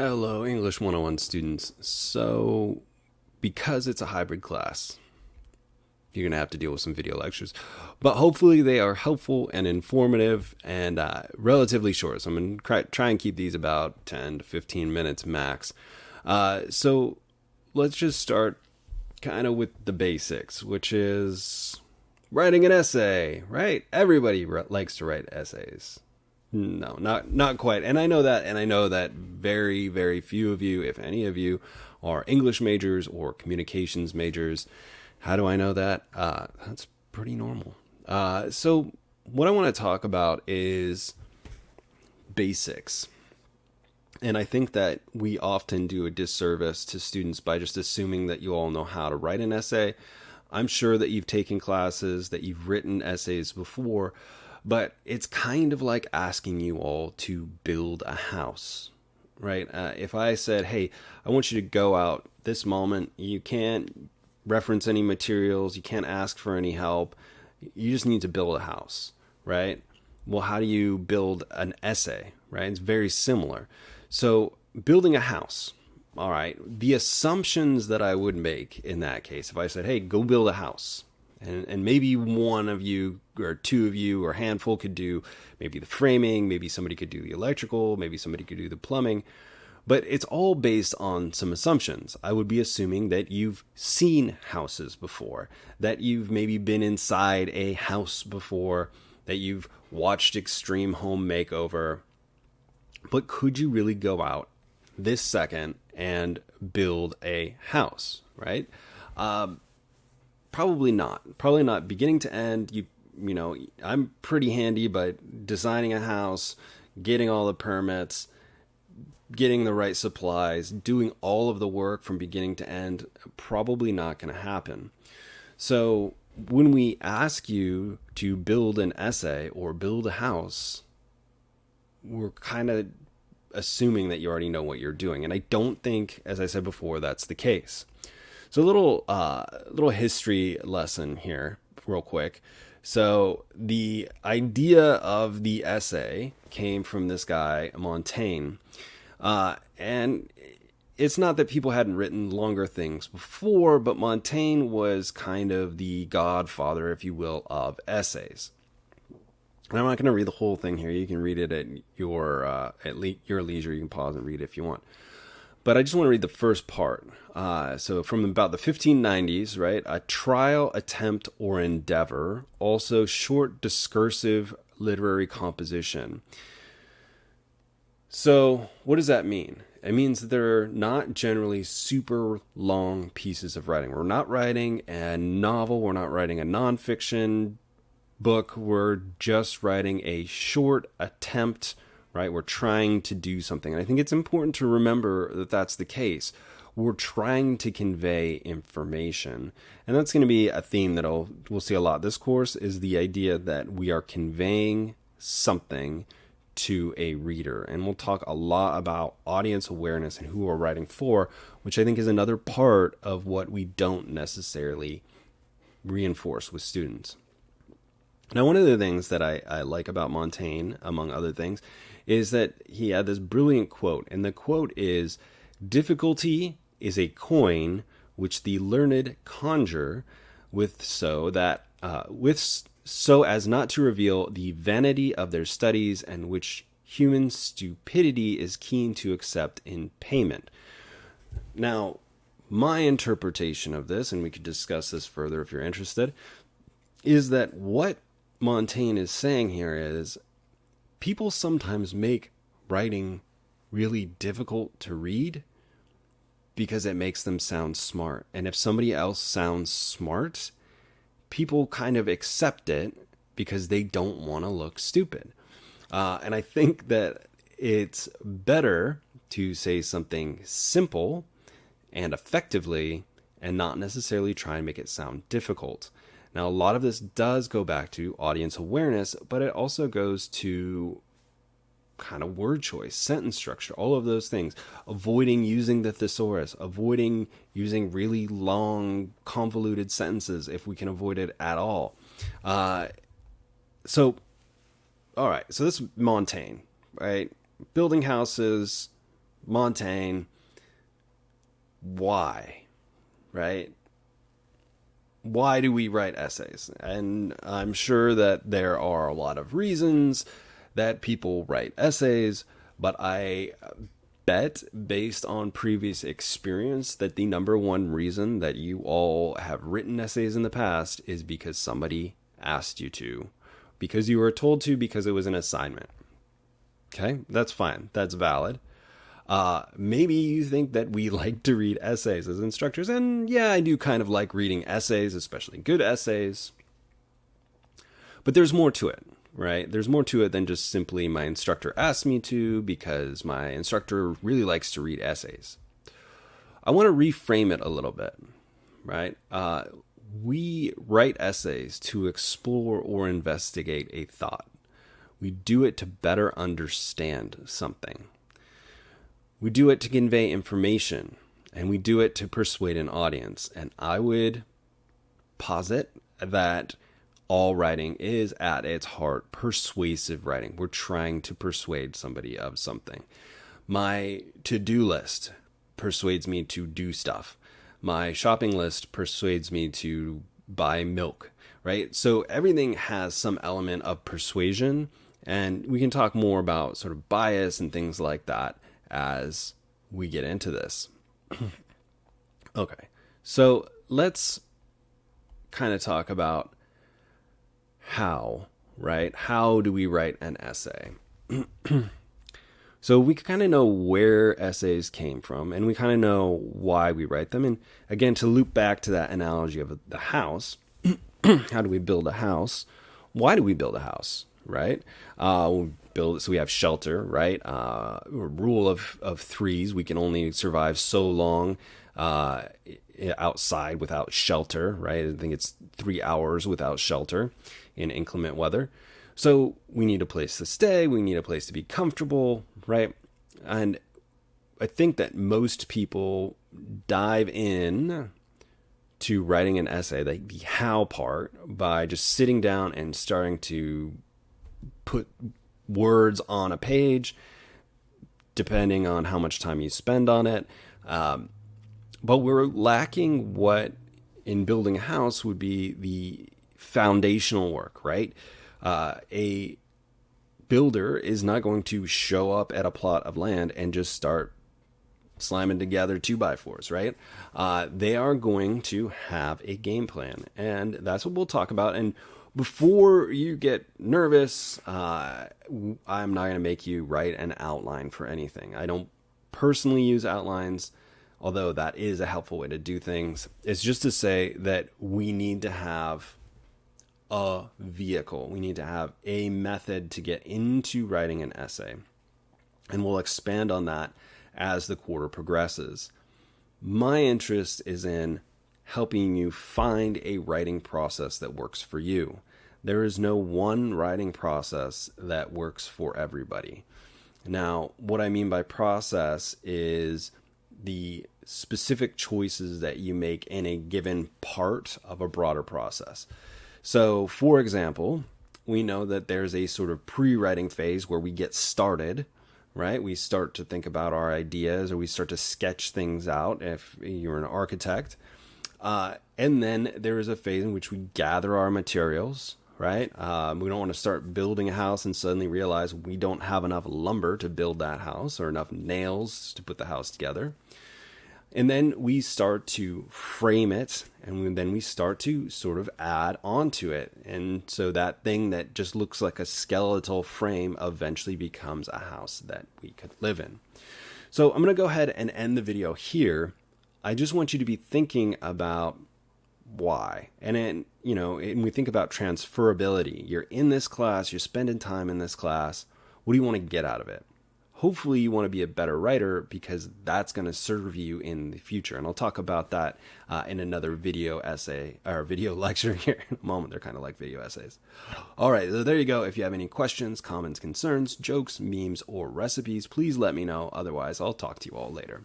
Hello, English 101 students. So, because it's a hybrid class, you're going to have to deal with some video lectures. But hopefully they are helpful and informative and relatively short. So I'm going to try and keep these about 10 to 15 minutes max. So let's just start kind of with the basics, which is writing an essay, right? Everybody likes to write essays. No, not quite. And I know that very, very few of you, if any of you, are English majors or communications majors. How do I know that? That's pretty normal. So what I want to talk about is basics. And I think that we often do a disservice to students by just assuming that you all know how to write an essay. I'm sure that you've taken classes, that you've written essays before, but it's kind of like asking you all to build a house, right? If I said, hey, I want you to go out this moment, you can't reference any materials, you can't ask for any help, you just need to build a house, right? Well, how do you build an essay, right? It's very similar. So building a house, all right, the assumptions that I would make in that case, if I said, hey, go build a house, and maybe one of you or two of you or a handful could do maybe the framing, maybe somebody could do the electrical, maybe somebody could do the plumbing, but it's all based on some assumptions. I would be assuming that you've seen houses before, that you've maybe been inside a house before, that you've watched Extreme Home Makeover. But could you really go out this second and build a house, right? Probably not. Probably not. Beginning to end, you know, I'm pretty handy, but designing a house, getting all the permits, getting the right supplies, doing all of the work from beginning to end, probably not going to happen. So when we ask you to build an essay or build a house, we're kind of assuming that you already know what you're doing. And I don't think, as I said before, that's the case. So a little history lesson here, real quick. So the idea of the essay came from this guy, Montaigne. And it's not that people hadn't written longer things before, but Montaigne was kind of the godfather, if you will, of essays. And I'm not going to read the whole thing here. You can read it at your leisure. You can pause and read it if you want. But I just want to read the first part. So from about the 1590s, right? A trial, attempt, or endeavor. Also short discursive literary composition. So what does that mean? It means that they're not generally super long pieces of writing. We're not writing a novel. We're not writing a nonfiction book. We're just writing a short attempt, right? We're trying to do something. And I think it's important to remember that that's the case. We're trying to convey information. And that's going to be a theme that we'll see a lot this course, is the idea that we are conveying something to a reader. And we'll talk a lot about audience awareness and who we're writing for, which I think is another part of what we don't necessarily reinforce with students. Now, one of the things that I like about Montaigne, among other things, is that he had this brilliant quote. And the quote is, "Difficulty is a coin which the learned conjure with so as not to reveal the vanity of their studies, and which human stupidity is keen to accept in payment." Now, my interpretation of this, and we could discuss this further if you're interested, is that what Montaigne is saying here is people sometimes make writing really difficult to read because it makes them sound smart. And if somebody else sounds smart, people kind of accept it because they don't want to look stupid. And I think that it's better to say something simple and effectively and not necessarily try and make it sound difficult. Now, a lot of this does go back to audience awareness, but it also goes to kind of word choice, sentence structure, all of those things. Avoiding using the thesaurus, avoiding using really long, convoluted sentences if we can avoid it at all. So, all right, so this is Montaigne, right? Building houses, Montaigne. Why? Right? Why do we write essays? And I'm sure that there are a lot of reasons that people write essays, but I bet, based on previous experience, that the number one reason that you all have written essays in the past is because somebody asked you to, because you were told to, because it was an assignment. Okay, that's fine. That's valid. Maybe you think that we like to read essays as instructors, and yeah, I do kind of like reading essays, especially good essays. But there's more to it, right? There's more to it than just simply my instructor asked me to, because my instructor really likes to read essays. I want to reframe it a little bit, right? We write essays to explore or investigate a thought. We do it to better understand something. We do it to convey information, and we do it to persuade an audience. And I would posit that all writing is, at its heart, persuasive writing. We're trying to persuade somebody of something. My to-do list persuades me to do stuff. My shopping list persuades me to buy milk, right? So everything has some element of persuasion, and we can talk more about sort of bias and things like that as we get into this. Okay, so let's kind of talk about how, right? How do we write an essay? So we kind of know where essays came from, and we kind of know why we write them. And again, to loop back to that analogy of the house, how do we build a house? Why do we build a house, right? We build so we have shelter, right? Rule of threes. We can only survive so long outside without shelter, right? I think it's 3 hours without shelter in inclement weather. So we need a place to stay. We need a place to be comfortable, right? And I think that most people dive in to writing an essay, like the how part, by just sitting down and starting to put words on a page, depending on how much time you spend on it. But we're lacking what in building a house would be the foundational work, right? A builder is not going to show up at a plot of land and just start slamming together 2x4s, right? They are going to have a game plan, and that's what we'll talk about. And before you get nervous, I'm not going to make you write an outline for anything. I don't personally use outlines, although that is a helpful way to do things. It's just to say that we need to have a vehicle. We need to have a method to get into writing an essay. And we'll expand on that as the quarter progresses. My interest is in helping you find a writing process that works for you. There is no one writing process that works for everybody. Now, what I mean by process is the specific choices that you make in a given part of a broader process. So, for example, we know that there's a sort of pre-writing phase where we get started, right? We start to think about our ideas, or we start to sketch things out if you're an architect. And then there is a phase in which we gather our materials, right? We don't want to start building a house and suddenly realize we don't have enough lumber to build that house or enough nails to put the house together. And then we start to frame it, and then we start to sort of add onto it. And so that thing that just looks like a skeletal frame eventually becomes a house that we could live in. So I'm going to go ahead and end the video here. I just want you to be thinking about why. And then, when we think about transferability, you're in this class, you're spending time in this class. What do you want to get out of it? Hopefully you want to be a better writer, because that's going to serve you in the future. And I'll talk about that in another video essay or video lecture here in a moment. They're kind of like video essays. All right, so there you go. If you have any questions, comments, concerns, jokes, memes, or recipes, please let me know. Otherwise, I'll talk to you all later.